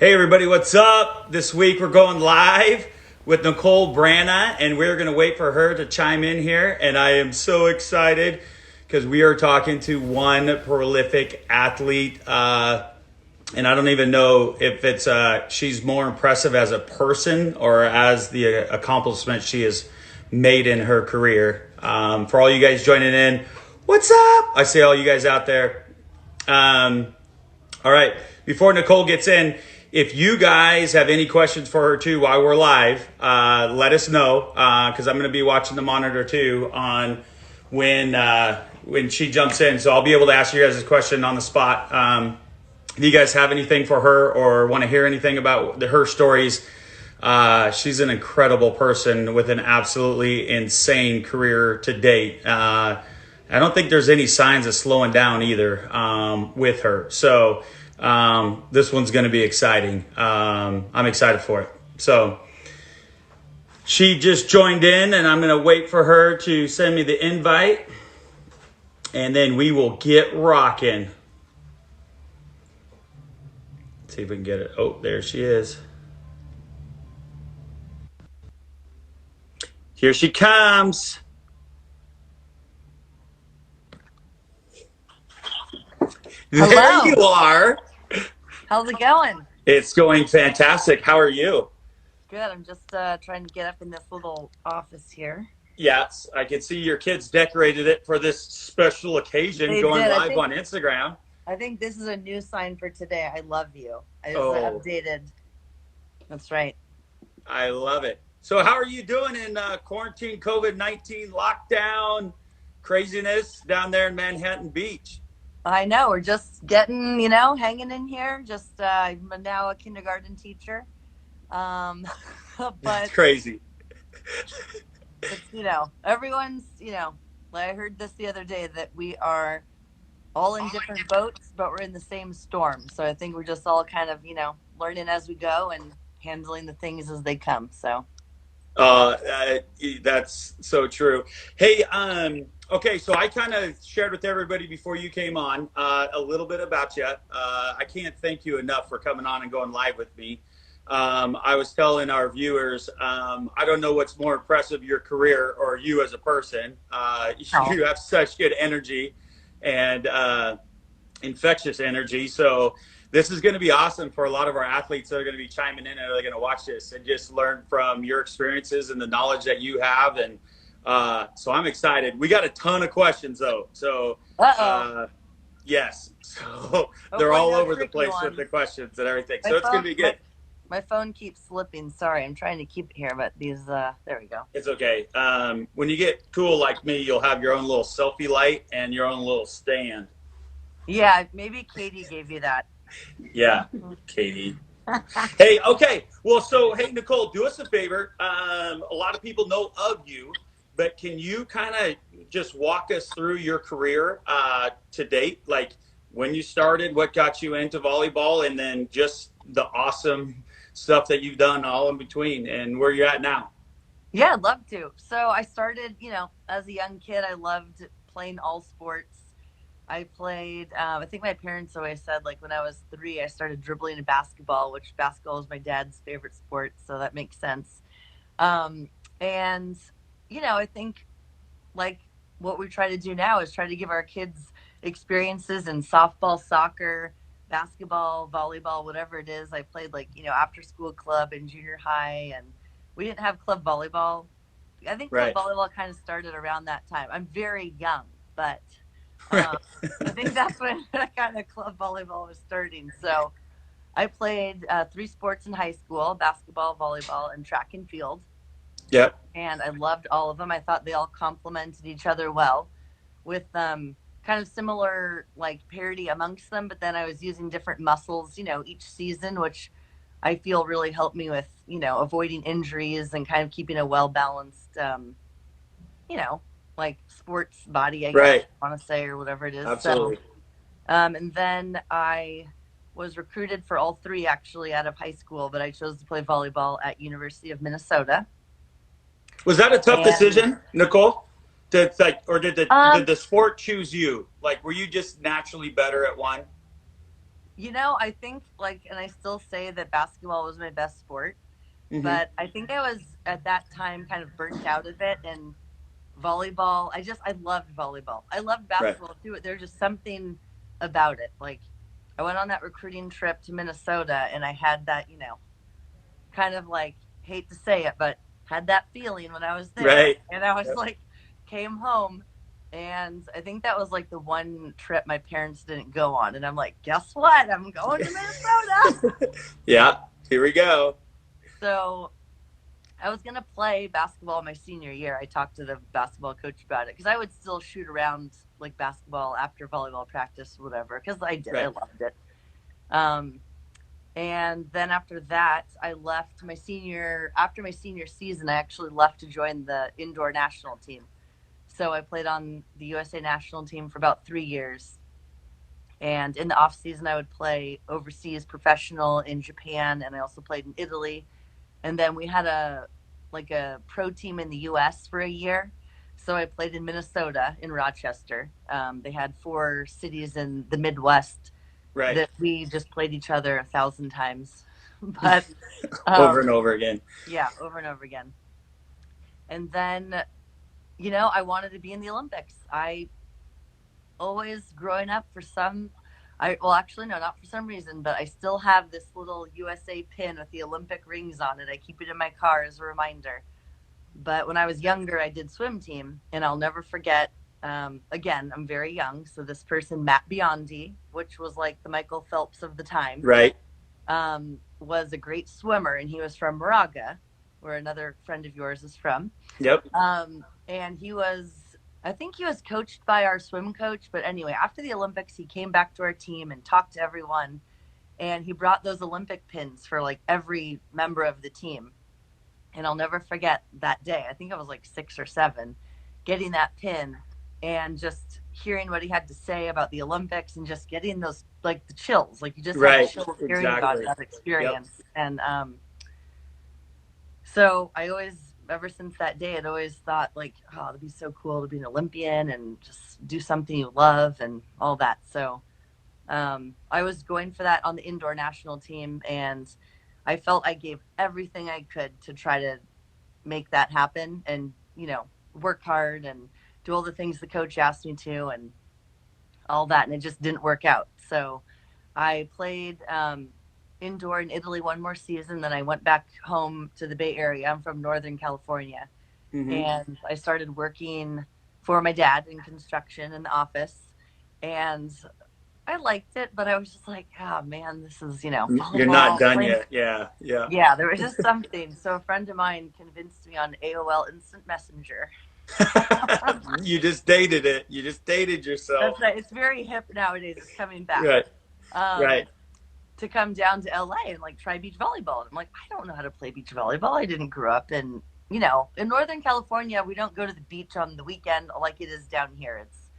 Hey everybody, what's up? This week we're going live with Nicole Branagh, and we're going to wait for her to chime in here. And I am so excited because we are talking to one prolific athlete, and I don't even know if it's she's more impressive as a person or as the accomplishment she has made in her career. For all you guys joining in, what's up? I see all you guys out there. All right. Before Nicole gets in, if you guys have any questions for her too while we're live, let us know because I'm going to be watching the monitor too on when she jumps in. So I'll be able to ask you guys a question on the spot. If you guys have anything for her or want to hear anything about her stories, she's an incredible person with an absolutely insane career to date. I don't think there's any signs of slowing down either with her. So this one's going to be exciting. I'm excited for it. So she just joined in, and I'm going to wait for her to send me the invite, and then we will get rocking. Let's see if we can get it. Oh, there she is. Here she comes. Hello. There you are. How's it going? It's going fantastic. How are you? Good. I'm just trying to get up in this little office here. Yes, I can see your kids decorated it for this special occasion, They going did. live on Instagram. I think this is a new sign for today. I love you. I just Oh, updated. That's right. I love it. So how are you doing in quarantine, COVID-19 lockdown craziness down there in Manhattan Beach? I know. We're just getting, hanging in here. Just I'm now a kindergarten teacher. Um, That's but crazy. it's, everyone's, I heard this the other day that we are all in different boats, but we're in the same storm. So I think we're just all kind of, learning as we go and handling the things as they come. So Uh, uh, that's so true. Hey, okay, so I kind of shared with everybody before you came on a little bit about you. I can't thank you enough for coming on and going live with me. I was telling our viewers, I don't know what's more impressive, your career or you as a person. You have such good energy and infectious energy. So this is going to be awesome for a lot of our athletes that are going to be chiming in and are going to watch this and just learn from your experiences and the knowledge that you have. And so I'm excited. We got a ton of questions though. So yes, so they're all over the place with the questions and everything. So it's going to be good. My phone keeps slipping. Sorry, I'm trying to keep it here, but these, there we go. It's okay. When you get cool like me, you'll have your own little selfie light and your own little stand. Yeah, maybe Katie gave you that. Yeah, Katie. Hey, okay. Well, so, hey, Nicole, do us a favor. A lot of people know of you, but can you kind of just walk us through your career to date? Like when you started, what got you into volleyball, and then just the awesome stuff that you've done all in between and where you're at now. Yeah, I'd love to. So I started, as a young kid, I loved playing all sports. I played, I think my parents always said, like, when I was 3, I started dribbling a basketball, which basketball is my dad's favorite sport. So that makes sense. And, I think, like, what we try to do now is try to give our kids experiences in softball, soccer, basketball, volleyball, whatever it is. I played, like, after school club in junior high, and we didn't have club volleyball. I think club volleyball kind of started around that time. I'm very young, but I think that's when kind of club volleyball was starting. So I played 3 sports in high school: basketball, volleyball, and track and field. Yep. And I loved all of them. I thought they all complemented each other well, with kind of similar, like, parity amongst them. But then I was using different muscles, each season, which I feel really helped me with, avoiding injuries and kind of keeping a well-balanced, like, sports body, I guess I want to say, or whatever it is. Absolutely. So, and then I was recruited for all 3 actually out of high school, but I chose to play volleyball at University of Minnesota. Was that a tough decision, Nicole? Did the sport choose you? Like, were you just naturally better at one? I think like, and I still say that basketball was my best sport, Mm-hmm. but I think I was at that time kind of burnt out of it. And volleyball, I loved volleyball. I loved Right. basketball too. There's just something about it. Like, I went on that recruiting trip to Minnesota, and I had that, kind of like, hate to say it, but had that feeling when I was there. Right. And I was Yep. like, came home. And I think that was like the one trip my parents didn't go on. And I'm like, guess what? I'm going to Minnesota. Yeah. Here we go. So I was going to play basketball my senior year. I talked to the basketball coach about it because I would still shoot around like basketball after volleyball practice, whatever, because I Right. loved it. Um, And then after that, after my senior season, I actually left to join the indoor national team. So I played on the USA national team for about 3 years. And in the off season, I would play overseas professional in Japan, and I also played in Italy. And then we had a pro team in the US for a year. So I played in Minnesota, in Rochester. They had 4 cities in the Midwest Right. that we just played each other 1,000 times. But Over and over again. yeah, over and over again. And then, I wanted to be in the Olympics. I always growing up well, actually, no, not for some reason, but I still have this little USA pin with the Olympic rings on it. I keep it in my car as a reminder. But when I was younger, I did swim team, and I'll never forget. Again, I'm very young, so this person, Matt Biondi, which was like the Michael Phelps of the time, Right. was a great swimmer, and he was from Moraga, where another friend of yours is from. Yep. And I think he was coached by our swim coach. But anyway, after the Olympics, he came back to our team and talked to everyone. And he brought those Olympic pins for like every member of the team. And I'll never forget that day. I think I was like 6 or 7, getting that pin and just hearing what he had to say about the Olympics and just getting those, like, the chills. Like, you just have Right. chills hearing about Exactly. that Yep. experience. And so I always, ever since that day, I'd always thought, like, oh, it'd be so cool to be an Olympian and just do something you love and all that. So I was going for that on the indoor national team, and I felt I gave everything I could to try to make that happen and, work hard and do all the things the coach asked me to and all that. And it just didn't work out. So I played indoor in Italy one more season. Then I went back home to the Bay Area. I'm from Northern California. Mm-hmm. And I started working for my dad in construction in the office. And I liked it, but I was just like, oh man, this is, You're not volleyball. done yet. Yeah. Yeah. Yeah, there was just something. So a friend of mine convinced me on AOL Instant Messenger. You just dated it. You just dated yourself. That's right. It's very hip nowadays. It's coming back. Right. Um, Right. to come down to LA and like try beach volleyball. I'm like, I don't know how to play beach volleyball. I didn't grow up in Northern California, we don't go to the beach on the weekend like it is down here. It's,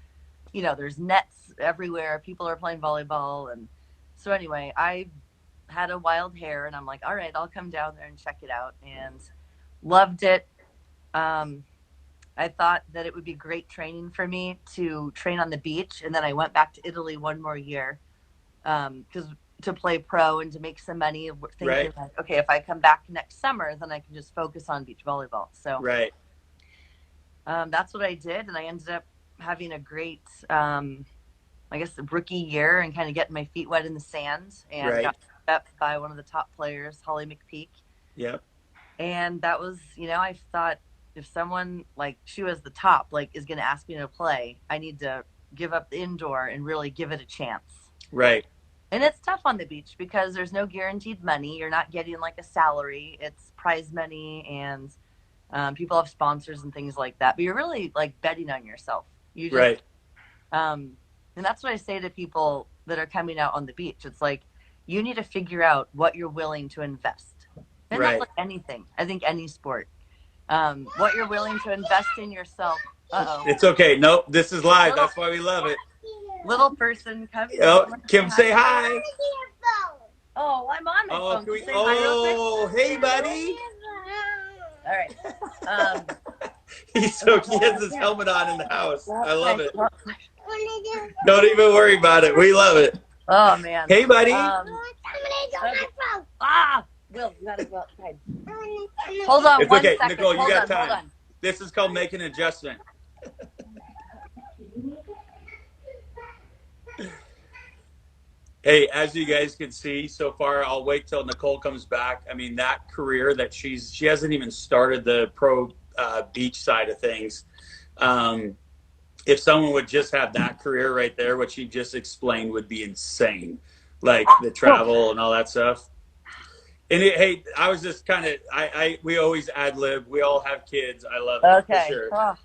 there's nets everywhere. People are playing volleyball. And so anyway, I had a wild hair and I'm like, all right, I'll come down there and check it out, and loved it. Um, I thought that it would be great training for me to train on the beach. And then I went back to Italy one more year because to play pro and to make some money, thinking Right. like, okay, if I come back next summer, then I can just focus on beach volleyball. So Right. that's what I did. And I ended up having a great, I guess, a rookie year and kind of getting my feet wet in the sand, and Right. got up by one of the top players, Holly McPeak. Yep. And that was, I thought, if someone like she was the top, like, is going to ask me to play, I need to give up the indoor and really give it a chance. Right. And it's tough on the beach because there's no guaranteed money. You're not getting like a salary. It's prize money, and people have sponsors and things like that. But you're really like betting on yourself. You just, Right. and that's what I say to people that are coming out on the beach. It's like, you need to figure out what you're willing to invest. And Right. that's like anything. I think any sport. What you're willing to invest in yourself. Uh-oh. It's okay. Nope. This is live. That's why we love it. Little person coming. Oh, Kim, say hi. Oh, I'm on my phone. Can we, Say hi real quick. oh, hey, buddy. All right. He has his helmet on in the house. I love it. Well, Don't even worry about it. We love it. Oh man. Hey, buddy. Okay. Ah, Will, you gotta go outside. Hold on It's one okay, second. Nicole. You Hold got on, hold time. on. This is called make an adjustment. Hey, as you guys can see so far, I'll wait till Nicole comes back. I mean, that career that she hasn't even started the pro beach side of things. Um, if someone would just have that career right there, what she just explained would be insane, like the travel and all that stuff. And hey, I was just kind of, we always ad lib. We all have kids. I love it for Okay. sure. Oh,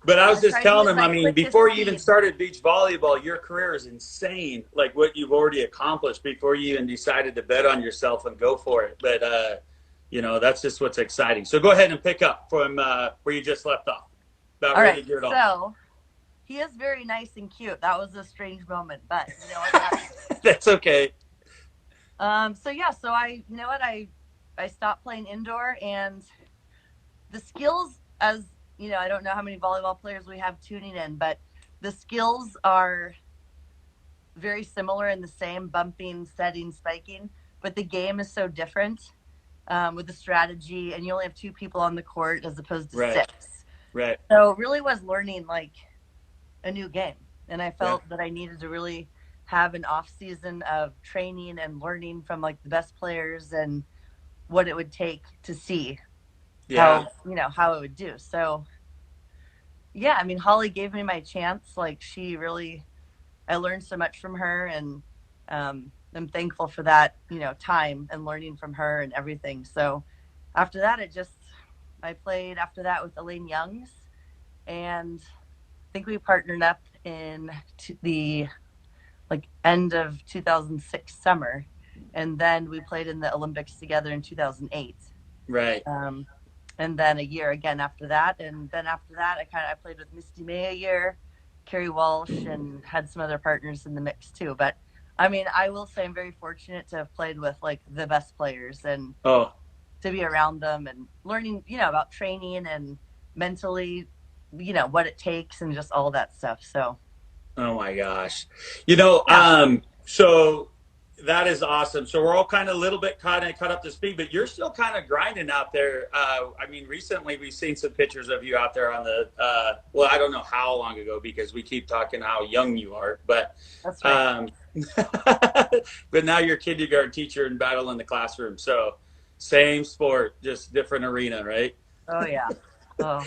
But I I'm was gonna just try to telling use him, I my mean, quickest before you even speed. started beach volleyball, your career is insane. Like what you've already accomplished before you even decided to bet on yourself and go for it. But, that's just what's exciting. So go ahead and pick up from where you just left off. About All ready right. to gear it off. So he is very nice and cute. That was a strange moment, but you know what? That's okay. So yeah, so I stopped playing indoor, and the skills, as you know, I don't know how many volleyball players we have tuning in, but the skills are very similar in the same bumping, setting, spiking, but the game is so different with the strategy, and you only have two people on the court as opposed to Right. six. Right. So it really was learning like a new game, and I Yeah. felt that I needed to really have an off season of training and learning from like the best players and what it would take to see Yeah. how it would do. So yeah, I mean, Holly gave me my chance. Like she really, I learned so much from her, and I'm thankful for that, time and learning from her and everything. So after that, I played after that with Elaine Youngs, and I think we partnered up in the like end of 2006 summer, and then we played in the Olympics together in 2008. Right. And then a year again after that, and then after that, I played with Misty May a year, Carrie Walsh, and had some other partners in the mix too. But I mean, I will say I'm very fortunate to have played with like the best players and Oh, to be around them and learning, about training and mentally, what it takes and just all that stuff. So oh my gosh. yeah. So that is awesome. So we're all kind of a little bit kind of cut up to speed, but you're still kind of grinding out there. I mean, recently we've seen some pictures of you out there on the, well, I don't know how long ago because we keep talking how young you are, but, That's right. um, but now you're a kindergarten teacher and battle in the classroom. So same sport, just different arena, right? Oh yeah. Oh.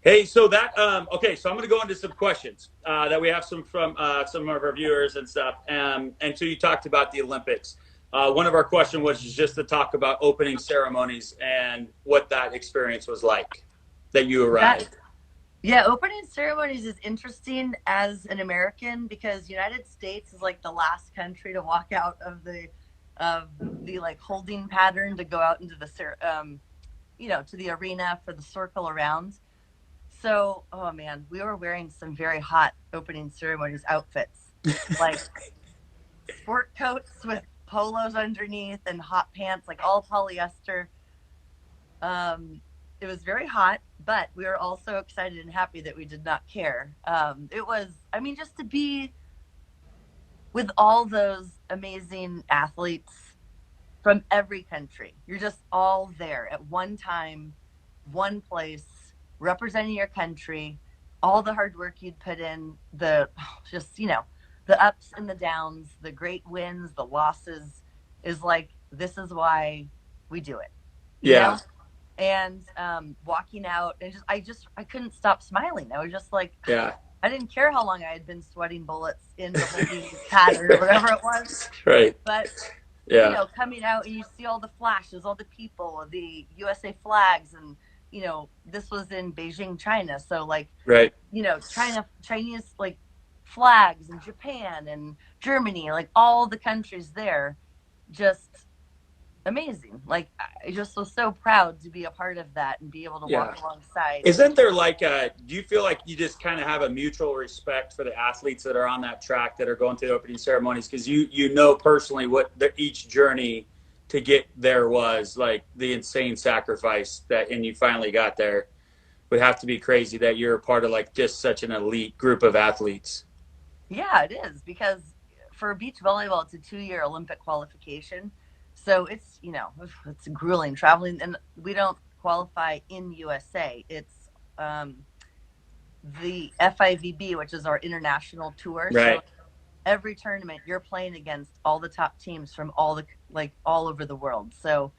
Hey, so that okay, so I'm going to go into some questions that we have some from some of our viewers and stuff. And so you talked about the Olympics. One of our questions was just to talk about opening ceremonies and what that experience was like that you That arrived. Yeah, opening ceremonies is interesting as an American because United States is like the last country to walk out of the like holding pattern to go out into to the arena for the circle around. So, oh man, we were wearing some very hot opening ceremonies outfits, like sport coats with polos underneath and hot pants, like all polyester. It was very hot, but we were also excited and happy that we did not care. It was, I mean, just to be with all those amazing athletes from every country. You're just all there at one time, one place, representing your country, all the hard work you'd put in, just, the ups and the downs, the great wins, the losses is like, this is why we do it, you Yeah, know? And walking out and I couldn't stop smiling. I was just like, yeah, I didn't care how long I had been sweating bullets in the holding pattern or whatever it was, right. but Yeah, coming out and you see all the flashes, all the people, the USA flags, and this was in Beijing, China, so like right. Chinese like flags in Japan and Germany, like all the countries there, just amazing. Like I just was so proud to be a part of that and be able to Yeah. walk alongside. Isn't there like do you feel like you just kind of have a mutual respect for the athletes that are on that track that are going through the opening ceremonies because you know personally what each journey to get there was like the insane sacrifice that and you finally got there would have to be crazy that you're a part of like just such an elite group of athletes. Yeah, it is because for beach volleyball, it's a 2-year Olympic qualification. So it's, it's grueling traveling, and we don't qualify in USA. It's the FIVB, which is our international tour. So Right. every tournament you're playing against all the top teams from all over the world. So,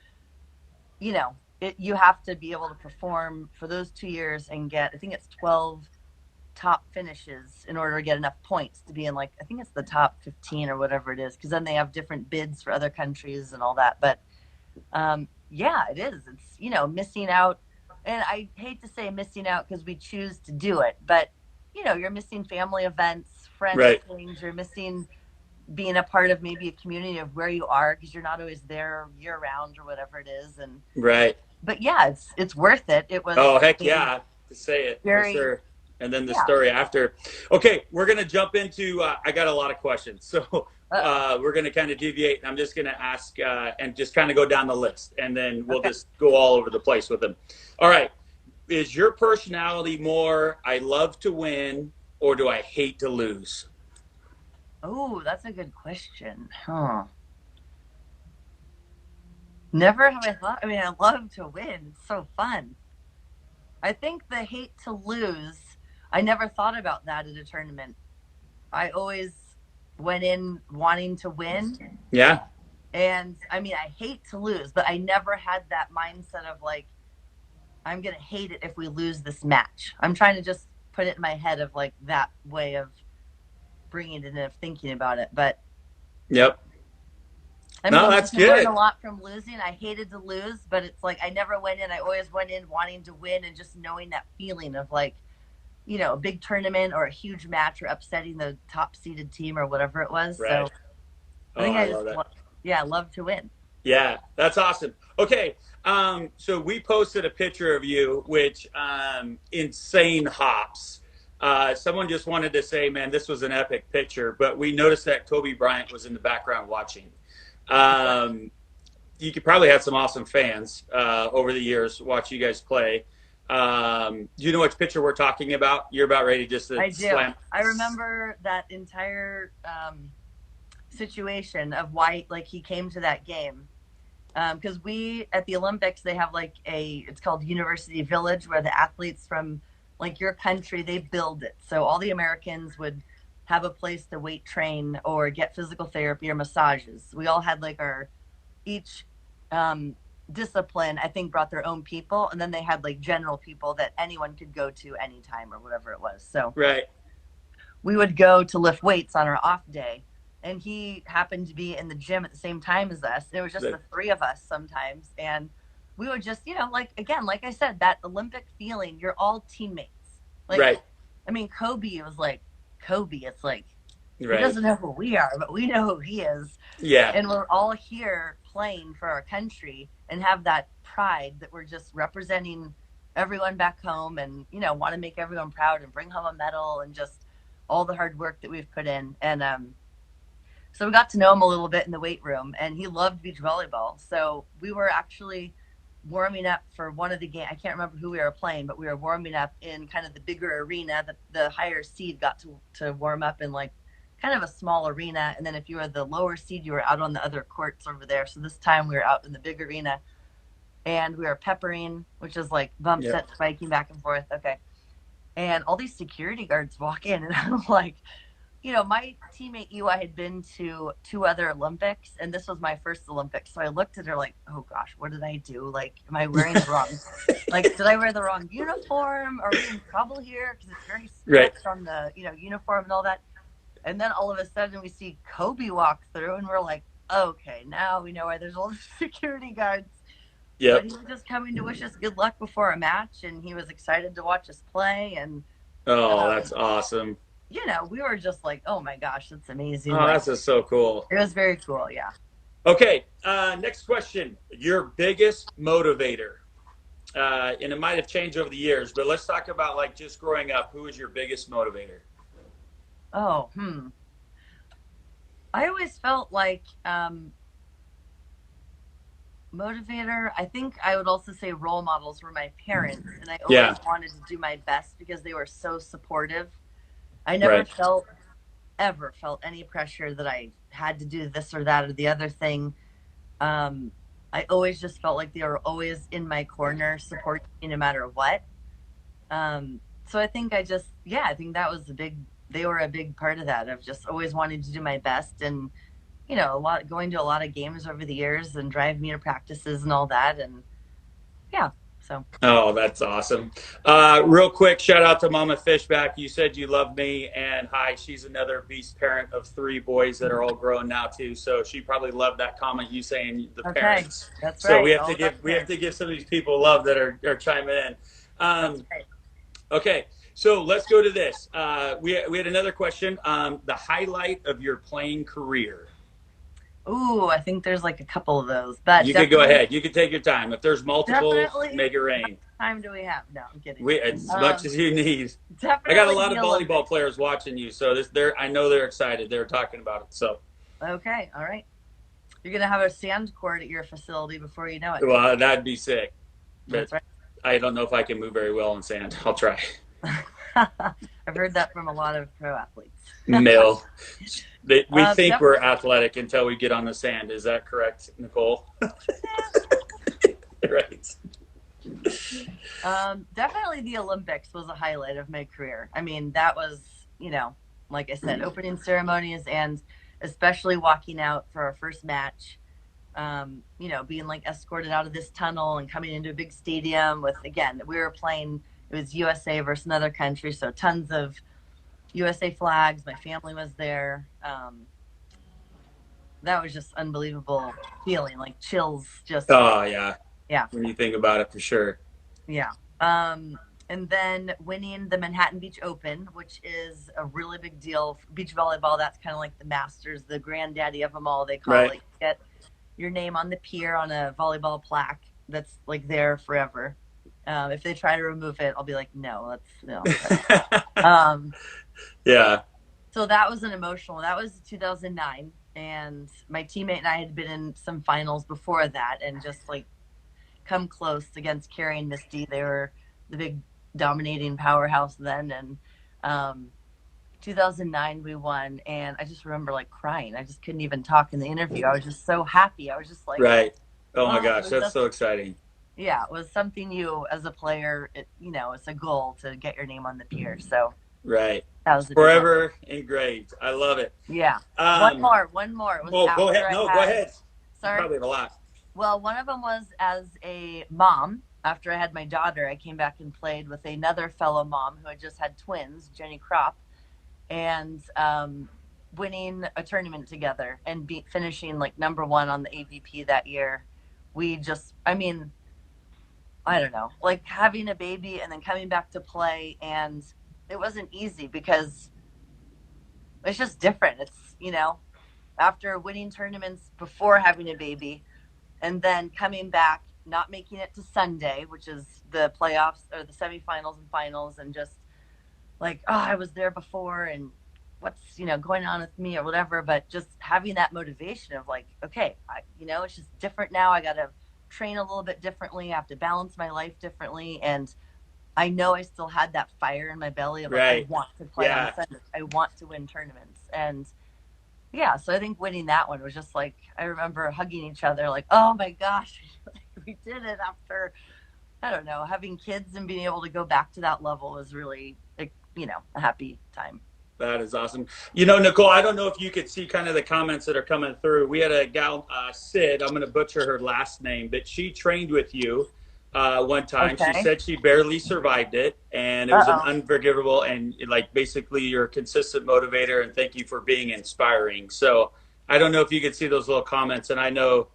you have to be able to perform for those 2 years and get, I think it's 12 top finishes in order to get enough points to be in, like, I think it's the top 15 or whatever it is, because then they have different bids for other countries and all that. But yeah, it is. It's, missing out. And I hate to say missing out because we choose to do it, but you're missing family events, friends, Right. things. You're missing being a part of maybe a community of where you are, because you're not always there year round or whatever it is. And Right. but yeah, it's worth it. It was Oh, heck a yeah. To say it for very, sure. And then the yeah. story after. Okay, we're going to jump into, I got a lot of questions. So Uh-oh. we're going to kind of deviate. And I'm just going to ask and just kind of go down the list. And then we'll Okay. just go all over the place with them. All right. Is your personality more, I love to win, or do I hate to lose? Oh, that's a good question. Huh. Never have I thought. I mean, I love to win. It's so fun. I think the hate to lose, I never thought about that at a tournament. I always went in wanting to win. Yeah. And I mean, I hate to lose, but I never had that mindset of like, I'm going to hate it if we lose this match. I'm trying to just put it in my head of like that way of bringing it in, of thinking about it. But Yep. I No, mean, you that's can learn good. a lot from losing. I hated to lose, but it's like I never went in. I always went in wanting to win, and just knowing that feeling of like, a big tournament or a huge match or upsetting the top seeded team or whatever it was. Right. So I Oh, think I I just, love that. yeah, love to win. Yeah, that's awesome. Okay, so we posted a picture of you, which insane hops. Someone just wanted to say, man, this was an epic picture, but we noticed that Kobe Bryant was in the background watching. Um, you could probably have some awesome fans over the years watch you guys play. Do you know which picture we're talking about? You're about ready just to I do. slam. I remember that entire situation of why, like, he came to that game. Because we, at the Olympics, they have like it's called University Village, where the athletes from like your country, they build it. So all the Americans would have a place to weight train or get physical therapy or massages. We all had like each discipline, I think, brought their own people. And then they had like general people that anyone could go to anytime or whatever it was. So Right. we would go to lift weights on our off day, and he happened to be in the gym at the same time as us. It was just the three of us sometimes, and we would just, like, again, like I said, that Olympic feeling. You're all teammates. Like, Right. I mean, Kobe was like Kobe. It's like he Right. doesn't know who we are, but we know who he is. Yeah. And we're all here playing for our country and have that pride that we're just representing everyone back home, and want to make everyone proud and bring home a medal, and just all the hard work that we've put in. And so we got to know him a little bit in the weight room, and he loved beach volleyball. So we were actually warming up for one of the games. I can't remember who we were playing, but we were warming up in kind of the bigger arena. The higher seed got to warm up in like kind of a small arena. And then if you were the lower seed, you were out on the other courts over there. So this time we were out in the big arena, and we were peppering, which is like bump set spiking back and forth. Okay. And all these security guards walk in, and I'm like, my teammate Ewa had been to 2 other Olympics, and this was my first Olympics. So I looked at her like, oh gosh, what did I do? Like, am I wearing the wrong, like, did I wear the wrong uniform? Are we in trouble here? Because it's very strict on the, uniform and all that. And then all of a sudden we see Kobe walk through, and we're like, okay, now we know why there's all the security guards. Yep. But he was just coming to wish us good luck before a match, and he was excited to watch us play. And that's awesome. We were just like, oh my gosh, that's amazing. Oh, that's just so cool. It was very cool, yeah. Okay, next question. Your biggest motivator. And it might have changed over the years, but let's talk about like just growing up. Who was your biggest motivator? Oh, I always felt like motivator. I think I would also say role models were my parents, and I always wanted to do my best because they were so supportive. I never felt ever felt any pressure that I had to do this or that or the other thing. I always just felt like they were always in my corner, supporting me no matter what. So I think I think that was they were a big part of that, of just always wanting to do my best, and, going to a lot of games over the years and drive me to practices and all that. And yeah, so. Oh, that's awesome. Real quick, shout out to Mama Fishback. You said you love me, and hi, she's another beast parent of 3 boys that are all grown now too. So she probably loved that comment you saying the Okay, parents. that's So right. we have to give some of these people love that are chiming in. That's right. Okay, so let's go to this. We had another question. The highlight of your playing career. Ooh, I think there's like a couple of those, but You could go ahead. You could take your time. If there's multiple, definitely. make it How much rain. time do we have? No, I'm kidding. As much as you need. I got a Definitely lot the of volleyball Olympics. players watching you, so I know they're excited. They're talking about it. So, Okay, all right. You're gonna have a sand court at your facility before you know it. well, that'd be sick. But That's right. I don't know if I can move very well in sand. I'll try. I've heard that from a lot of pro athletes. Mill. We think we're Definitely. athletic until we get on the sand. Is that correct, Nicole? Right. Definitely the Olympics was a highlight of my career. I mean, that was, like I said, opening ceremonies, and especially walking out for our first match. Being like escorted out of this tunnel and coming into a big stadium with, again, we were playing, it was USA versus another country, so tons of USA flags. My family was there. That was just unbelievable feeling, like chills, just, Oh yeah. yeah. When you think about it, for sure. Yeah. And then winning the Manhattan Beach Open, which is a really big deal. Beach volleyball, that's kind of like the Masters, the granddaddy of them all, they call Right. it. You get your name on the pier on a volleyball plaque that's like there forever. If they try to remove it, I'll be like, no, let's no. Yeah. So that was an emotional. That was 2009, and my teammate and I had been in some finals before that, and just like come close against Carrie and Misty. They were the big dominating powerhouse then, and 2009 we won, and I just remember like crying. I just couldn't even talk in the interview. I was just so happy. I was just like, Right. Oh my oh, gosh, that's so exciting. yeah, it was something you as a player, it's a goal to get your name on the pier. So Right. that was a big one. Forever engraved. I love it. Yeah. Um, One more. It was oh, go after ahead. I No, go had, ahead. You sorry. probably have a lot. Well, one of them was as a mom. After I had my daughter, I came back and played with another fellow mom who had just had twins, Jenny Kropp, and winning a tournament together and finishing like number 1 on the AVP that year. We just, I mean, I don't know, like having a baby and then coming back to play, and it wasn't easy because it's just different. It's, after winning tournaments before having a baby, and then coming back, not making it to Sunday, which is the playoffs or the semifinals and finals, and just like, oh, I was there before, and what's going on with me or whatever. But just having that motivation of like, okay, it's just different now. I got to train a little bit differently. I have to balance my life differently, and I know I still had that fire in my belly of like, Right. I want to play on Sunday. I want to win tournaments. And yeah, so I think winning that one was just like, I remember hugging each other like, oh my gosh, we did it after, I don't know, having kids and being able to go back to that level was really, a happy time. That is awesome. Nicole, I don't know if you could see kind of the comments that are coming through. We had a gal, Sid, I'm going to butcher her last name, but she trained with you one time. Okay. She said she barely survived it, and it was an unforgivable, and like basically you're a consistent motivator, and thank you for being inspiring. So I don't know if you could see those little comments, and I know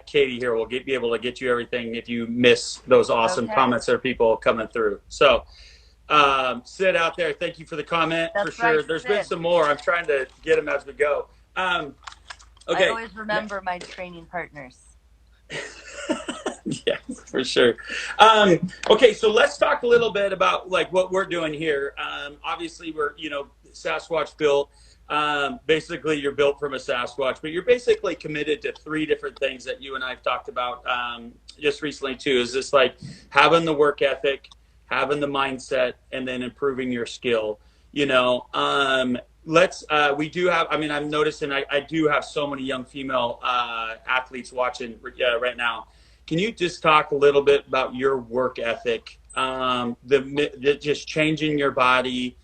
Katie here will be able to get you everything if you miss those awesome comments that are people coming through. So Sid out there, thank you for the comment. That's for sure. Right, There's Sid. been some more. I'm trying to get them as we go. Okay. I always remember my training partners. Yeah, for sure. Okay, so let's talk a little bit about like what we're doing here. Obviously, we're Sasquatch Built. Basically, you're built from a Sasquatch, but you're basically committed to 3 different things that you and I've talked about just recently too. Is this like having the work ethic, having the mindset, and then improving your skill? let's we do have, I mean, I'm noticing I do have so many young female athletes watching right now. Can you just talk a little bit about your work ethic, the just changing your body,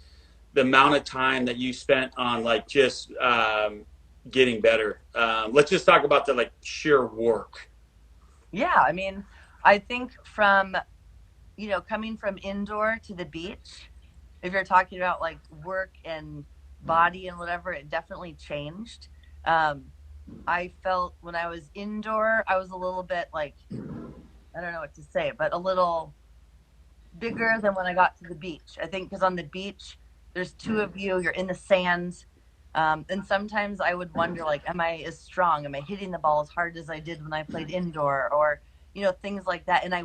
the amount of time that you spent on like just getting better? Let's just talk about the like sheer work. Yeah, I mean, I think from, coming from indoor to the beach, if you're talking about like work and body and whatever, it definitely changed. Um, I felt when I was indoor, I was a little bit like, I don't know what to say, but a little bigger than when I got to the beach. I think because on the beach, there's two of you, you're in the sand. And sometimes I would wonder, like, am I as strong? Am I hitting the ball as hard as I did when I played indoor? Or, things like that. And I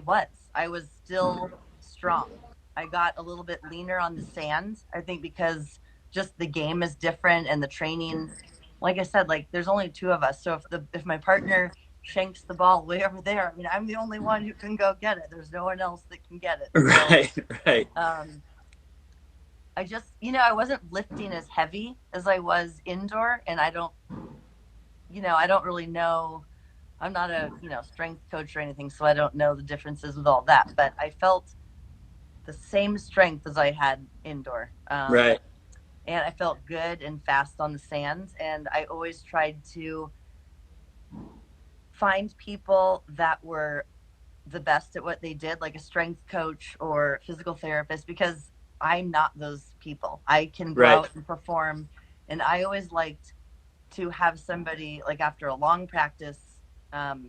was still strong. I got a little bit leaner on the sand, I think, because just the game is different and the training. Like I said, like there's only two of us. So if my partner shanks the ball way over there, I mean, I'm the only one who can go get it. There's no one else that can get it. So Right, right, I just, I wasn't lifting as heavy as I was indoor. And I don't really know. I'm not a, strength coach or anything. So I don't know the differences with all that. But I felt the same strength as I had indoor. right, And I felt good and fast on the sands. And I always tried to find people that were the best at what they did, like a strength coach or physical therapist, because I'm not those people. I can go right, out and perform. And I always liked to have somebody, like after a long practice, um,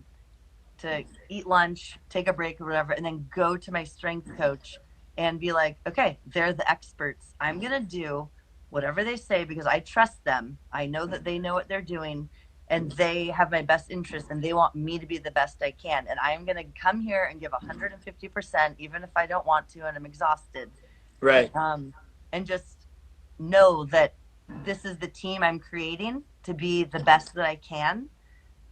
to eat lunch, take a break or whatever, and then go to my strength coach and be like, okay, they're the experts. I'm going to do whatever they say because I trust them. I know that they know what they're doing and they have my best interest and they want me to be the best I can. And I'm going to come here and give 150%, even if I don't want to and I'm exhausted. right, And just know that this is the team I'm creating to be the best that I can.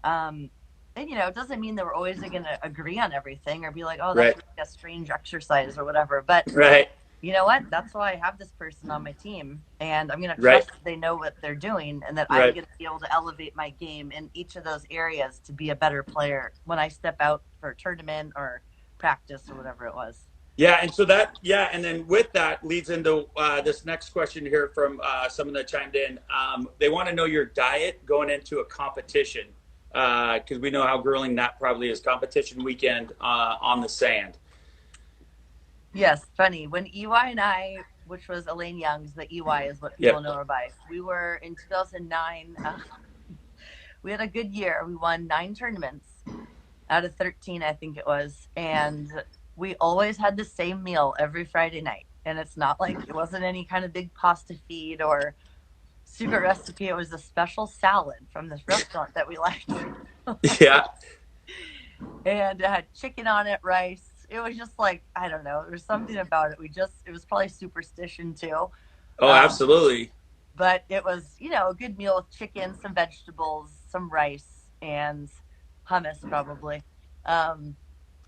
And it doesn't mean that we're always going to agree on everything or be like, oh, that's right, really a strange exercise or whatever. But right, you know what? That's why I have this person on my team, and I'm going to right, trust that they know what they're doing, and that I'm right. going to be able to elevate my game in each of those areas to be a better player when I step out for a tournament or practice or whatever it was. Yeah, and so that, yeah, and then with that leads into this next question here from someone that chimed in. They want to know your diet going into a competition because we know how grueling that probably is. Competition weekend on the sand. Yes, funny. When EY and I, which was Elaine Young's, the EY is what people Yep. know her by, we were in 2009. We had a good year. We won 9 tournaments out of 13, I think it was. And we always had the same meal every Friday night. And it's not like it wasn't any kind of big pasta feed or secret recipe. It was a special salad from this restaurant that we liked. Yeah. And it had chicken on it, rice. It was just like, I don't know. There's something about it. It was probably superstition too. Oh, Um, absolutely. but it was, a good meal with chicken, some vegetables, some rice, and hummus probably. Um,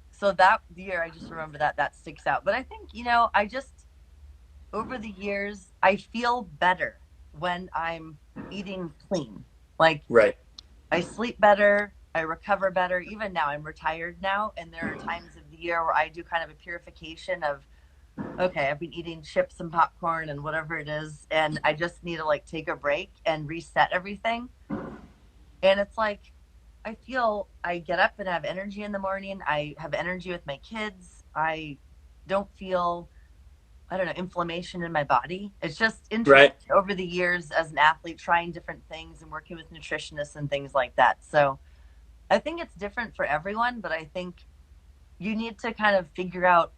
so that year, I just remember that sticks out. But I think, I just, over the years, I feel better when I'm eating clean. Like Right. I sleep better, I recover better. Even now, I'm retired now, and there are times of the year where I do kind of a purification of, okay, I've been eating chips and popcorn and whatever it is, and I just need to like take a break and reset everything. And it's like I get up and have energy in the morning. I have energy with my kids. I don't feel, I don't know, inflammation in my body. It's just interesting Right. over the years as an athlete, trying different things and working with nutritionists and things like that. So I think it's different for everyone, but I think you need to kind of figure out,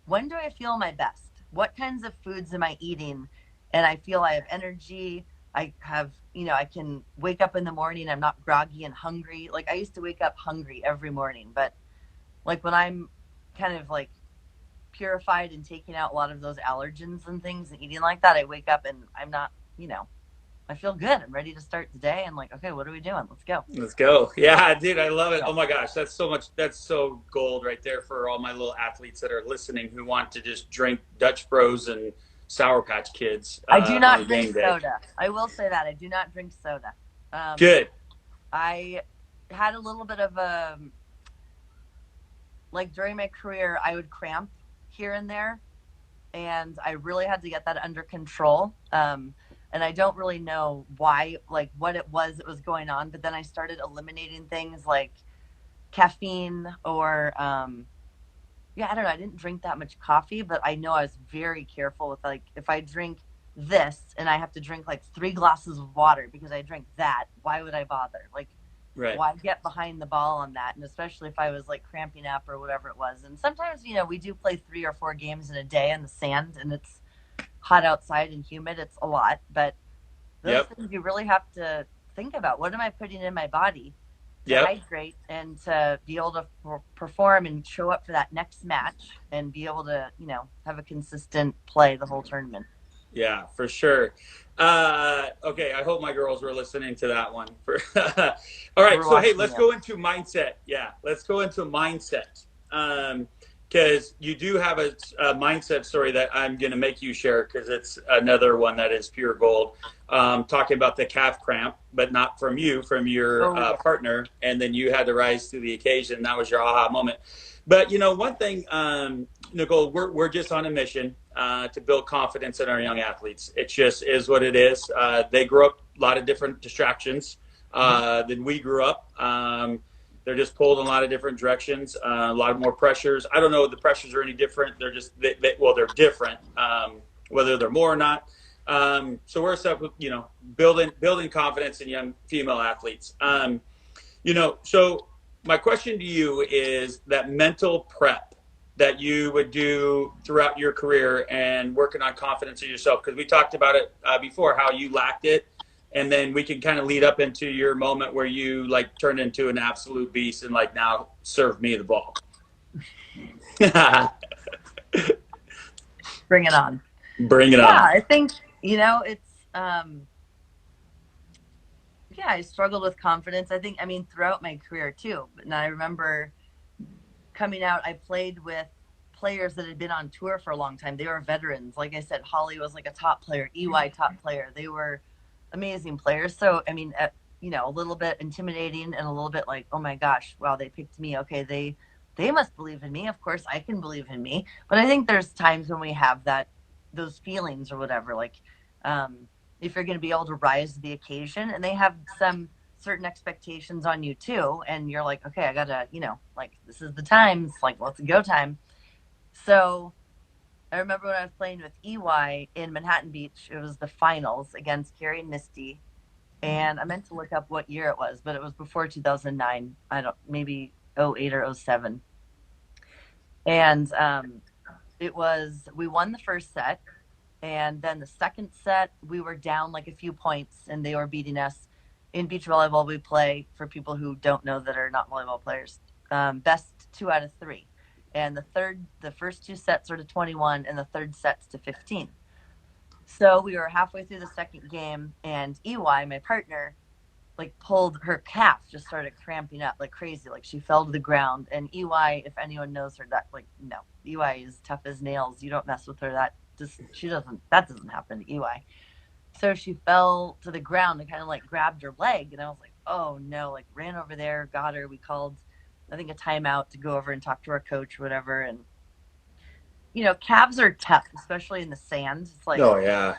when do I feel my best? What kinds of foods am I eating? And I feel I have energy. I have, I can wake up in the morning. I'm not groggy and hungry. Like I used to wake up hungry every morning, but like when I'm kind of like purified and taking out a lot of those allergens and things and eating like that, I wake up and I'm not, I feel good. I'm ready to start the day. And like, okay, what are we doing? Let's go. Let's go. Yeah, dude, I love it. Yeah. Oh my gosh, that's so much. That's so gold right there for all my little athletes that are listening who want to just drink Dutch Bros and Sour Patch Kids I do on not drink game day. soda. I will say that I do not drink soda. Um, Good. I had a little bit of a like during my career, I would cramp here and there, and I really had to get that under control. And I don't really know why, like what it was that was going on, but then I started eliminating things like caffeine or yeah, I don't know. I didn't drink that much coffee, but I know I was very careful with like if I drink this and I have to drink like 3 glasses of water because I drink that, why would I bother? Like, Right. why get behind the ball on that? And especially if I was like cramping up or whatever it was. And sometimes, you know, we do play 3 or 4 games in a day in the sand and it's hot outside and humid. It's a lot, but those Yep. things you really have to think about. What am I putting in my body to Yep. hydrate and to be able to perform and show up for that next match and be able to, you know, have a consistent play the whole tournament? Yeah, for sure. Okay, I hope my girls were listening to that one. All right, We're so hey, watching let's you. go into mindset. Yeah, let's go into mindset. Because you do have a mindset story that I'm going to make you share because it's another one that is pure gold. Talking about the calf cramp, but not from you, from your Oh, yeah. partner, and then you had to rise to the occasion. That was your aha moment. But you know, one thing, Nicole, we're just on a mission to build confidence in our young athletes. It just is what it is. They grew up a lot of different distractions than we grew up. They're just pulled in a lot of different directions, a lot of more pressures. I don't know if the pressures are any different. They're just, well, they're different, whether they're more or not. So we're stuck with, you know, building confidence in young female athletes. You know, so my question to you is that mental prep that you would do throughout your career and working on confidence in yourself, because we talked about it before, how you lacked it, and then we can kind of lead up into your moment where you like turned into an absolute beast and like now serve me the ball. Bring it on. Bring it Yeah, on. I think, you know, it's, yeah, I struggled with confidence. I think, I mean, throughout my career too. And I remember coming out, I played with players that had been on tour for a long time. They were veterans. Like I said, Holly was like a top player, EY top player. They were amazing players. So, I mean, you know, a little bit intimidating and a little bit like, oh my gosh, wow, they picked me. Okay, they must believe in me. Of course, I can believe in me. But I think there's times when we have those feelings or whatever. Like, if you're going to be able to rise to the occasion, and they have some certain expectations on you too, and you're like, okay, I gotta, you know, like this is the time. It's like, well, it's a go time. So I remember when I was playing with EY in Manhattan Beach, it was the finals against Carrie and Misty. And I meant to look up what year it was, but it was before 2009. I don't, maybe '08 or '07. And it was, we won the first set. And then the second set, we were down like a few points and they were beating us. In beach volleyball, we play, for people who don't know that are not volleyball players, best 2 out of 3. And the first 2 sets are to 21 and the third set's to 15. So we were halfway through the second game and EY, my partner, like pulled her calf, just started cramping up like crazy. Like she fell to the ground. And EY, if anyone knows her, that like, no, EY is tough as nails. You don't mess with her. That doesn't happen to EY. So she fell to the ground and kind of like grabbed her leg. And I was like, oh no, like ran over there, got her. We called, I think, a timeout to go over and talk to our coach or whatever. And, you know, calves are tough, especially in the sand. It's like, Oh yeah.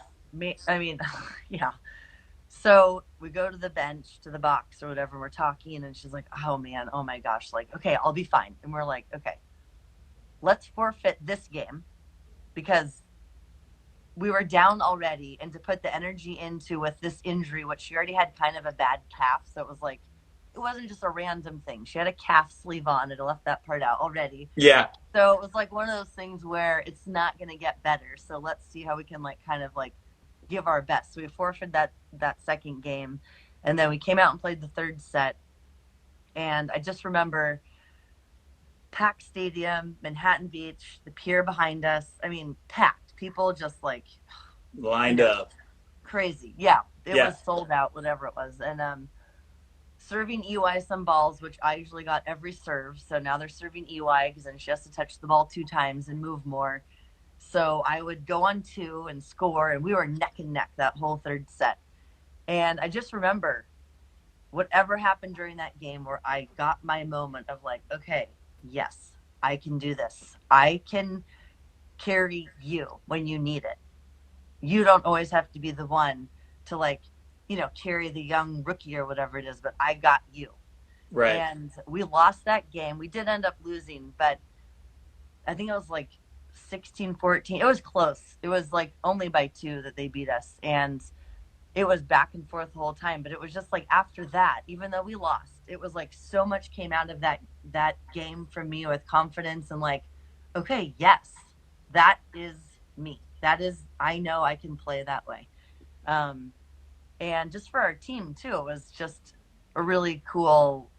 I mean, yeah. So we go to the bench, to the box or whatever. And we're talking and she's like, oh man, oh my gosh. Like, okay, I'll be fine. And we're like, okay, let's forfeit this game because we were down already, and to put the energy into with this injury, which she already had kind of a bad calf. So it was like, it wasn't just a random thing. She had a calf sleeve on. It left that part out already. Yeah. So it was like one of those things where it's not going to get better. So let's see how we can like kind of like give our best. So we forfeited that second game. And then we came out and played the third set. And I just remember packed stadium, Manhattan Beach, the pier behind us. I mean, packed. People just like, you Lined know, up. crazy. Yeah, it Yeah. was sold out, whatever it was. And serving EY some balls, which I usually got every serve. So now they're serving EY because then she has to touch the ball 2 times and move more. So I would go on 2 and score, and we were neck and neck that whole third set. And I just remember whatever happened during that game where I got my moment of like, okay, yes, I can do this. I can carry you when you need it. You don't always have to be the one to like, carry the young rookie or whatever it is, but I got you. Right. And we lost that game. We did end up losing, but I think it was like 16-14. It was close. It was like only by 2 that they beat us. And it was back and forth the whole time. But it was just like after that, even though we lost, it was like so much came out of that game for me with confidence and like, okay, yes, that is me. That is, I know I can play that way. Um, and just for our team too, it was just a really cool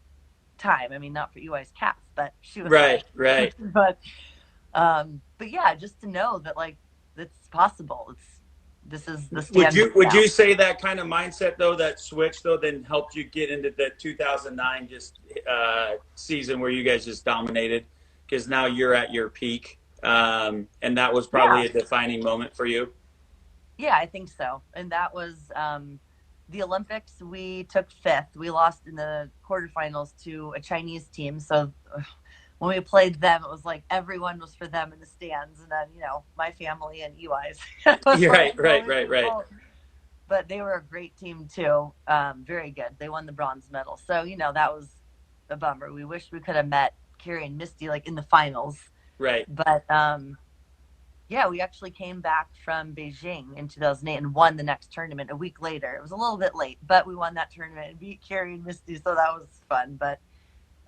time. I mean, not for EY's Cats, but she was Right. fun. Right. But yeah, just to know that like it's possible. This is the Would standard you now. say that kind of mindset though, that switch though, then helped you get into the 2009 just season where you guys just dominated, because now you're at your peak, and that was Yeah, probably a defining moment for you. yeah, I think so. And that was the Olympics. We took 5th. We lost in the quarterfinals to a Chinese team. So when we played them, it was like everyone was for them in the stands, and then my family and EY's. It was You're like right. the Right. only Right. Right. people. But they were a great team too. Very good. They won the bronze medal. So, that was a bummer. We wish we could have met Carrie and Misty like in the finals. Right. But yeah, we actually came back from Beijing in 2008 and won the next tournament a week later. It was a little bit late, but we won that tournament and beat Carrie and Misty. So that was fun. But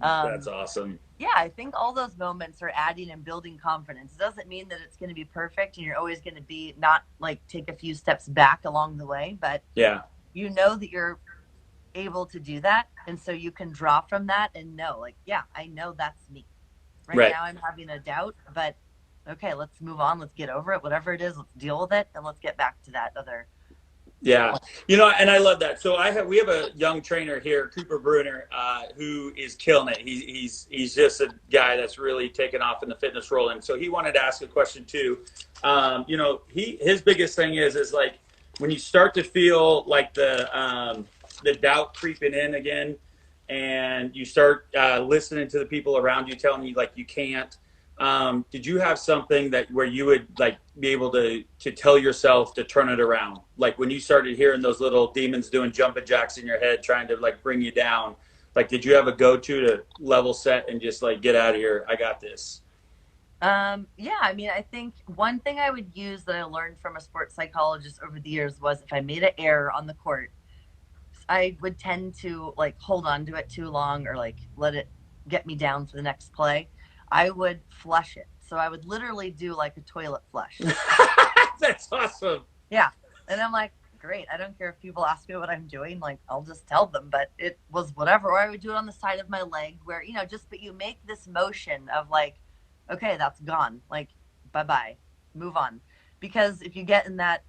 That's um, awesome. yeah, I think all those moments are adding and building confidence. It doesn't mean that it's going to be perfect and you're always going to be not like take a few steps back along the way, but Yeah. you know that you're able to do that. And so you can draw from that and know, like, yeah, I know that's me. Right Right. now I'm having a doubt, but okay, let's move on. Let's get over it. Whatever it is, let's deal with it and let's get back to that other Yeah, point. and I love that. So we have a young trainer here, Cooper Bruner, who is killing it. He's just a guy that's really taken off in the fitness role, and so he wanted to ask a question too. His biggest thing is like when you start to feel like the doubt creeping in again, and you start listening to the people around you telling you like you can't. Did you have something that where you would like be able to tell yourself to turn it around? Like when you started hearing those little demons doing jumping jacks in your head, trying to like bring you down. Like, did you have a go-to level set and just like get out of here? I got this. Yeah, I mean, I think one thing I would use that I learned from a sports psychologist over the years was if I made an error on the court, I would tend to like hold on to it too long or like let it get me down for the next play. I would flush it. So I would literally do like a toilet flush. That's awesome. Yeah. And I'm like, great. I don't care if people ask me what I'm doing. Like, I'll just tell them. But it was whatever. Or I would do it on the side of my leg where, but you make this motion of like, okay, that's gone. Like, bye bye, move on. Because if you get in that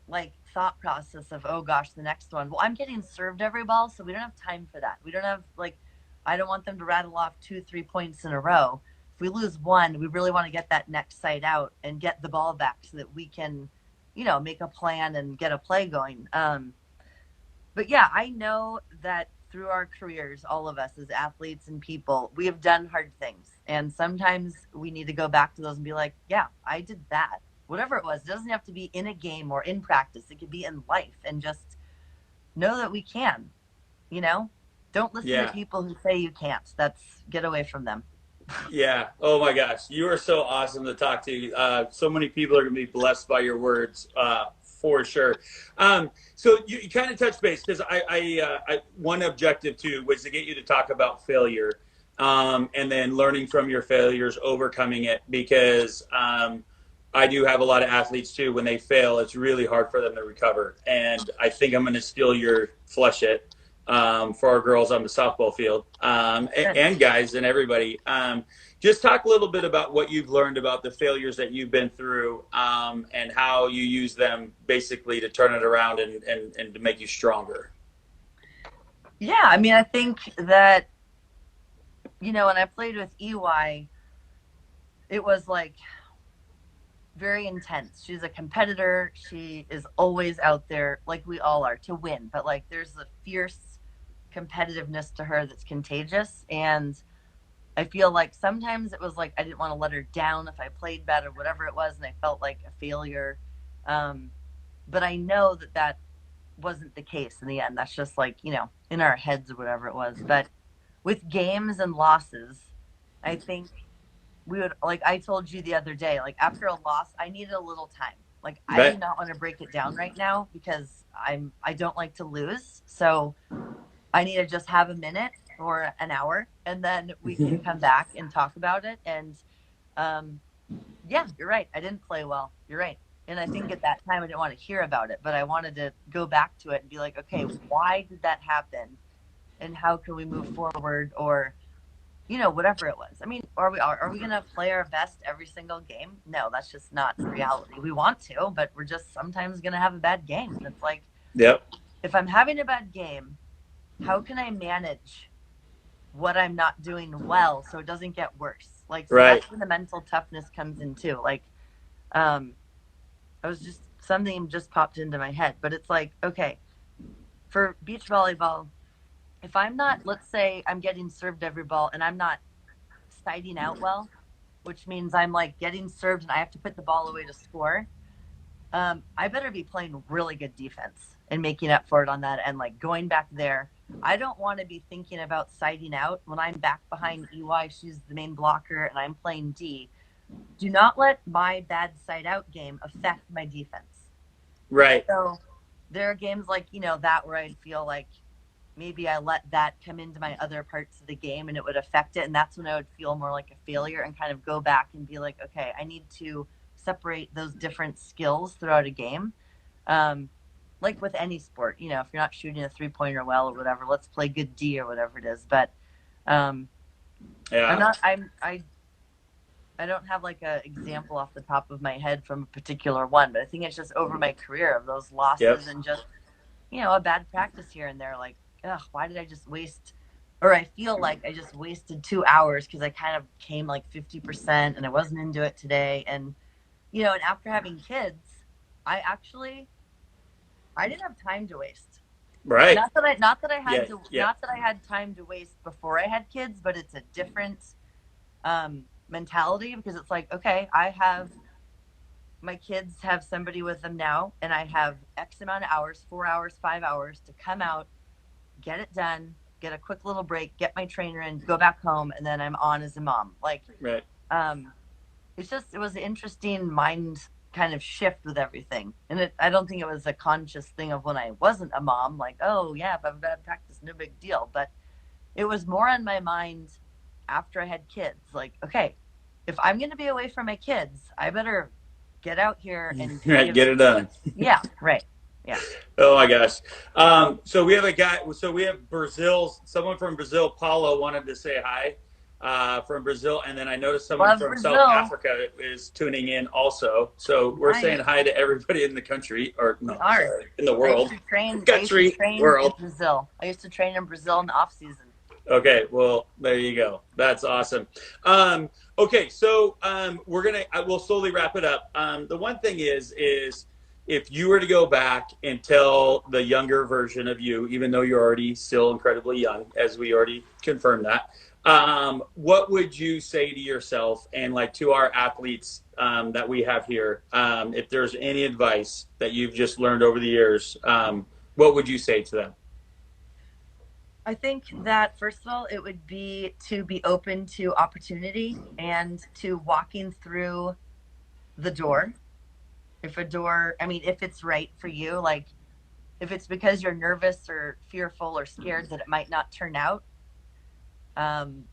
like thought process of, oh gosh, the next one, well, I'm getting served every ball. So we don't have time for that. We don't have like, I don't want them to rattle off 2-3 points in a row. If we lose one, we really want to get that next side out and get the ball back so that we can make a plan and get a play going. But yeah, I know that through our careers, all of us as athletes and people, we have done hard things. And sometimes we need to go back to those and be like, yeah, I did that. Whatever it was, it doesn't have to be in a game or in practice. It could be in life and just know that we can, you know? Don't listen to Yeah. people who say you can't. Get away from them. Yeah. Oh my gosh, you are so awesome to talk to. So many people are going to be blessed by your words, for sure. So you kind of touched base because one objective too was to get you to talk about failure, and then learning from your failures, overcoming it. Because I do have a lot of athletes too. When they fail, it's really hard for them to recover. And I think I'm going to steal your flush it for our girls on the softball field, and guys and everybody. Just talk a little bit about what you've learned about the failures that you've been through, and how you use them basically to turn it around and to make you stronger. Yeah, I mean, I think that, when I played with EY, it was like very intense. She's a competitor. She is always out there, like we all are, to win. But like, there's a fierce competitiveness to her that's contagious. And I feel like sometimes it was like I didn't want to let her down if I played bad or whatever it was, and I felt like a failure. Um, but I know that that wasn't the case in the end. That's just like, in our heads or whatever it was. But with games and losses, I think we would, like I told you the other day, like after a loss, I needed a little time. Like I do Right. not want to break it down right now because I don't like to lose. So I need to just have a minute or an hour and then we can come back and talk about it. And um yeah, you're right. I didn't play well. You're right. And I think at that time I didn't want to hear about it, but I wanted to go back to it and be like, okay, why did that happen? And how can we move forward? Or, whatever it was. I mean, are we gonna play our best every single game? No, that's just not reality. We want to, but we're just sometimes gonna have a bad game. And it's like, Yep. if I'm having a bad game, how can I manage what I'm not doing well so it doesn't get worse? Like, so Right. that's when the mental toughness comes in too. Like, um, I was just something just popped into my head, but it's like, okay, for beach volleyball, if I'm not, let's say I'm getting served every ball and I'm not siding out well, which means I'm like getting served and I have to put the ball away to score. I better be playing really good defense and making up for it on that end, like going back there. I don't want to be thinking about siding out when I'm back behind EY. She's the main blocker and I'm playing D. Do not let my bad side out game affect my defense. Right. So there are games like, that where I'd feel like maybe I let that come into my other parts of the game and it would affect it. And that's when I would feel more like a failure and kind of go back and be like, okay, I need to separate those different skills throughout a game. Like with any sport, if you're not shooting a 3-pointer well or whatever, let's play good D or whatever it is. But um, I'm Yeah. not, I don't have like a example off the top of my head from a particular one, but I think it's just over my career of those Yep. losses and just, a bad practice here and there. Like, ugh, why did I just waste? Or I feel like I just wasted 2 hours because I kind of came like 50% and I wasn't into it today. And, and after having kids, I didn't have time to waste. Right. Yeah. Yeah. Not that I had time to waste before I had kids, but it's a different mentality because it's like, okay, my kids have somebody with them now, and I have X amount of hours, 4 hours, 5 hours to come out, get it done, get a quick little break, get my trainer in, go back home, and then I'm on as a mom. Like, Right. um, it was an interesting mind kind of shift with everything. And I don't think it was a conscious thing of when I wasn't a mom, like, oh yeah, if I have bad practice, no big deal. But it was more on my mind after I had kids. Like, okay, if I'm going to be away from my kids, I better get out here and Right. give. Get it done. Yeah, right. Yeah. Oh my gosh. So we have a guy. So we have Brazil. Someone from Brazil, Paulo, wanted to say hi from Brazil, and then I noticed someone Love from South Brazil. Africa is tuning in also. So we're Nice. saying hi to everybody in the country, or We no, are. sorry, in the world, I used to country, train in world. Brazil. I used to train in Brazil in the off season. Okay, well, there you go. That's awesome. Okay, so we'll slowly wrap it up. The one thing is if you were to go back and tell the younger version of you, even though you're already still incredibly young, as we already confirmed that, what would you say to yourself and like to our athletes that we have here? If there's any advice that you've just learned over the years, what would you say to them? I think that first of all, it would be to be open to opportunity and to walking through the door. If it's right for you, like if it's because you're nervous or fearful or scared that it might not turn out, um,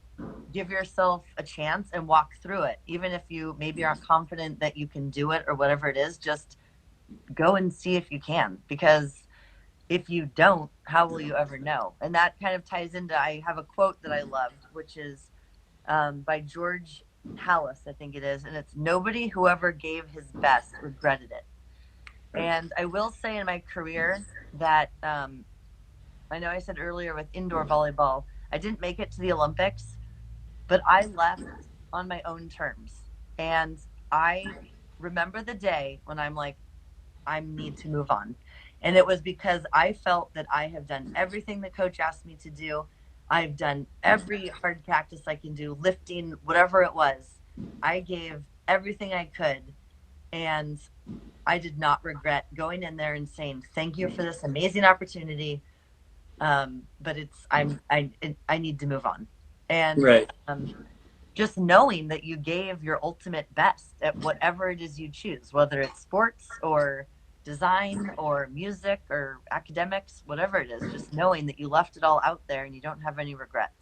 give yourself a chance and walk through it. Even if you maybe aren't confident that you can do it or whatever it is, just go and see if you can. Because if you don't, how will you ever know? And that kind of ties into, I have a quote that I loved, which is by George Hallis, I think it is. And it's, nobody who ever gave his best regretted it. And I will say in my career that I know I said earlier with indoor volleyball, I didn't make it to the Olympics, but I left on my own terms. And I remember the day when I'm like, I need to move on. And it was because I felt that I have done everything the coach asked me to do. I've done every hard practice I can do, lifting, whatever it was. I gave everything I could. And I did not regret going in there and saying, thank you for this amazing opportunity. But I need to move on. And Right. just knowing that you gave your ultimate best at whatever it is you choose, whether it's sports or design or music or academics, whatever it is, just knowing that you left it all out there and you don't have any regrets.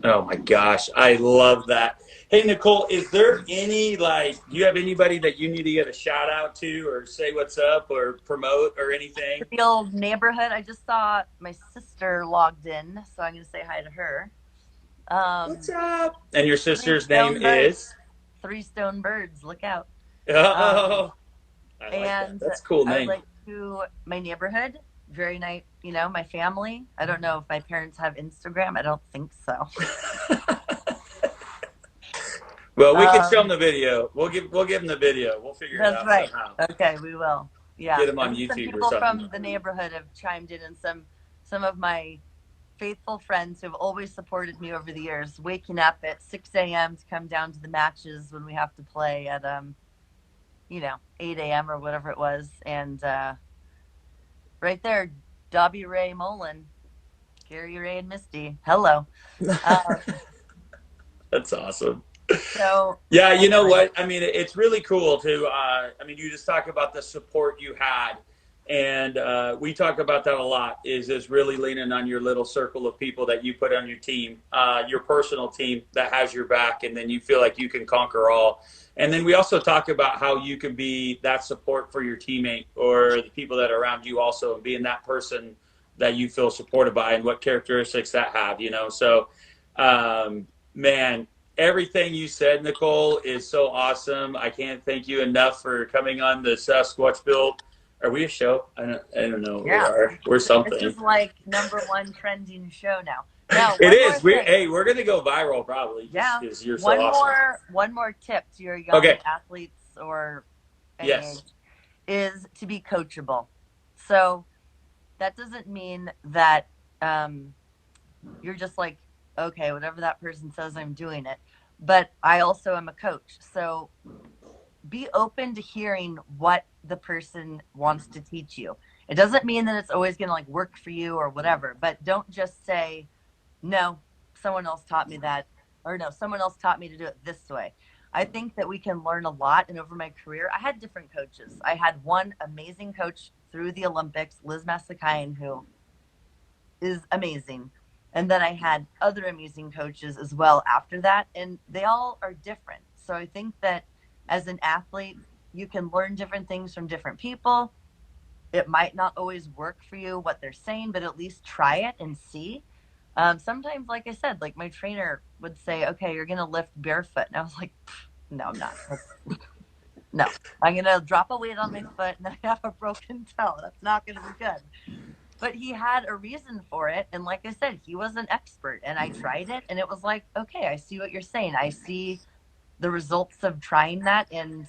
Oh my gosh, I love that. Hey Nicole, is there any do you have anybody that you need to get a shout out to or say what's up or promote or anything? The old neighborhood. I just saw my sister logged in, so I'm going to say hi to her. What's up? And your Three sister's name stone birds. is? 3 stone birds. Look out. Oh, I like that. And That's a cool I would name. like to my neighborhood. Very nice, my family. I don't know if my parents have Instagram. I don't think so. Well, we can show them the video. We'll give them the video. We'll figure it That's out right. somehow. Okay, we will. Yeah. Get them on And some YouTube or people something. from the neighborhood have chimed in, and some of my faithful friends who have always supported me over the years, waking up at 6 a.m. to come down to the matches when we have to play at 8 a.m. or whatever it was. And right there, Dobby Ray Mullen, Gary Ray and Misty. Hello. That's awesome. So Yeah, you know what? I mean, it's really cool to. You just talk about the support you had, and we talk about that a lot. Is really leaning on your little circle of people that you put on your team, your personal team that has your back, and then you feel like you can conquer all. And then we also talk about how you can be that support for your teammate or the people that are around you, also, and being that person that you feel supported by, and what characteristics that have. So, man, everything you said, Nicole, is so awesome. I can't thank you enough for coming on the Sasquatch Built. Are we a show? I don't know. yeah, We are. We're something. This is like #1 trending show now. Now, it is. We're going to go viral probably. Yeah. Because you're so awesome. One more tip to your young athletes or any age is to be coachable. So that doesn't mean that you're just like, okay, whatever that person says, I'm doing it. But I also am a coach. So be open to hearing what the person wants to teach you. It doesn't mean that it's always going to work for you or whatever, but don't just say, no, someone else taught me that, or no, someone else taught me to do it this way. I think that we can learn a lot. And over my career, I had different coaches. I had one amazing coach through the Olympics, Liz Massakayan, who is amazing. And then I had other amazing coaches as well after that. And they all are different. So I think that as an athlete, you can learn different things from different people. It might not always work for you, what they're saying, but at least try it and see. Sometimes, like I said, my trainer would say, okay, you're going to lift barefoot. And I was like, no, I'm not. No, I'm going to drop a weight on my foot and then I have a broken toe. That's not going to be good. But he had a reason for it. And like I said, he was an expert and I tried it. And it was like, okay, I see what you're saying. I see the results of trying that and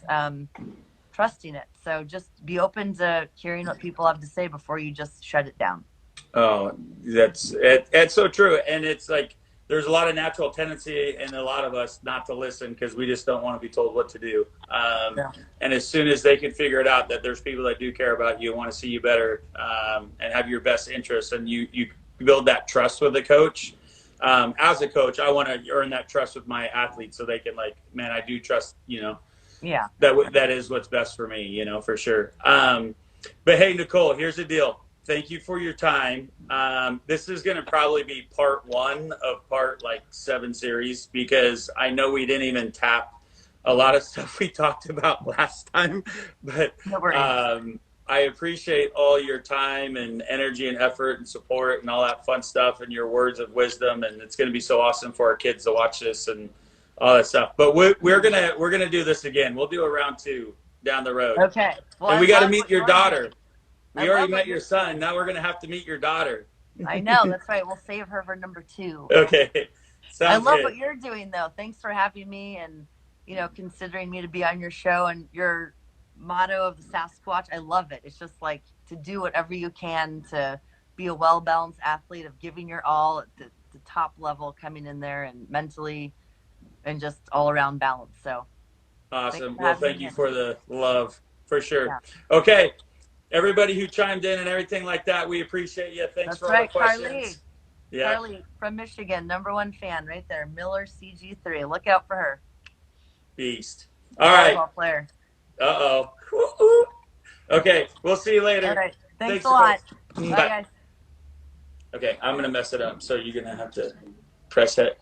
trusting it. So just be open to hearing what people have to say before you just shut it down. Oh, it's so true. And it's like there's a lot of natural tendency in a lot of us not to listen because we just don't want to be told what to do. And as soon as they can figure it out that there's people that do care about you, want to see you better, and have your best interests, and you build that trust with the coach. As a coach, I want to earn that trust with my athletes so they can man, I do trust, yeah, that is what's best for me, for sure. But hey, Nicole, here's the deal. Thank you for your time. This is going to probably be part 1 of part 7 series because I know we didn't even tap a lot of stuff we talked about last time. But I appreciate all your time and energy and effort and support and all that fun stuff and your words of wisdom. And it's going to be so awesome for our kids to watch this and all that stuff. But we're gonna do this again. We'll do a round 2 down the road. Okay. Well, and we got to meet your daughter. We already met your son. Now we're going to have to meet your daughter. I know. That's right. We'll save her for number 2. Okay. I love what you're doing, though. Thanks for having me and, considering me to be on your show. And you're motto of the Sasquatch. I love it. It's just like to do whatever you can to be a well-balanced athlete, of giving your all at the top level, coming in there and mentally and just all around balance. So thanks Awesome. for Well, having thank me you in. for the love, for sure. Yeah, Okay, everybody who chimed in and everything like that, we appreciate you. Thanks that's for all the right. Carly. questions. Yeah, Carly from Michigan, #1 fan right there. Miller CG3. Look out for her. beast. The All right. volleyball player. Uh-oh. Okay, we'll see you All later. right. Thanks Thanks, a Nicole. lot. Bye, Bye. guys. Okay, I'm going to mess it up, so you're going to have to press it. Okay.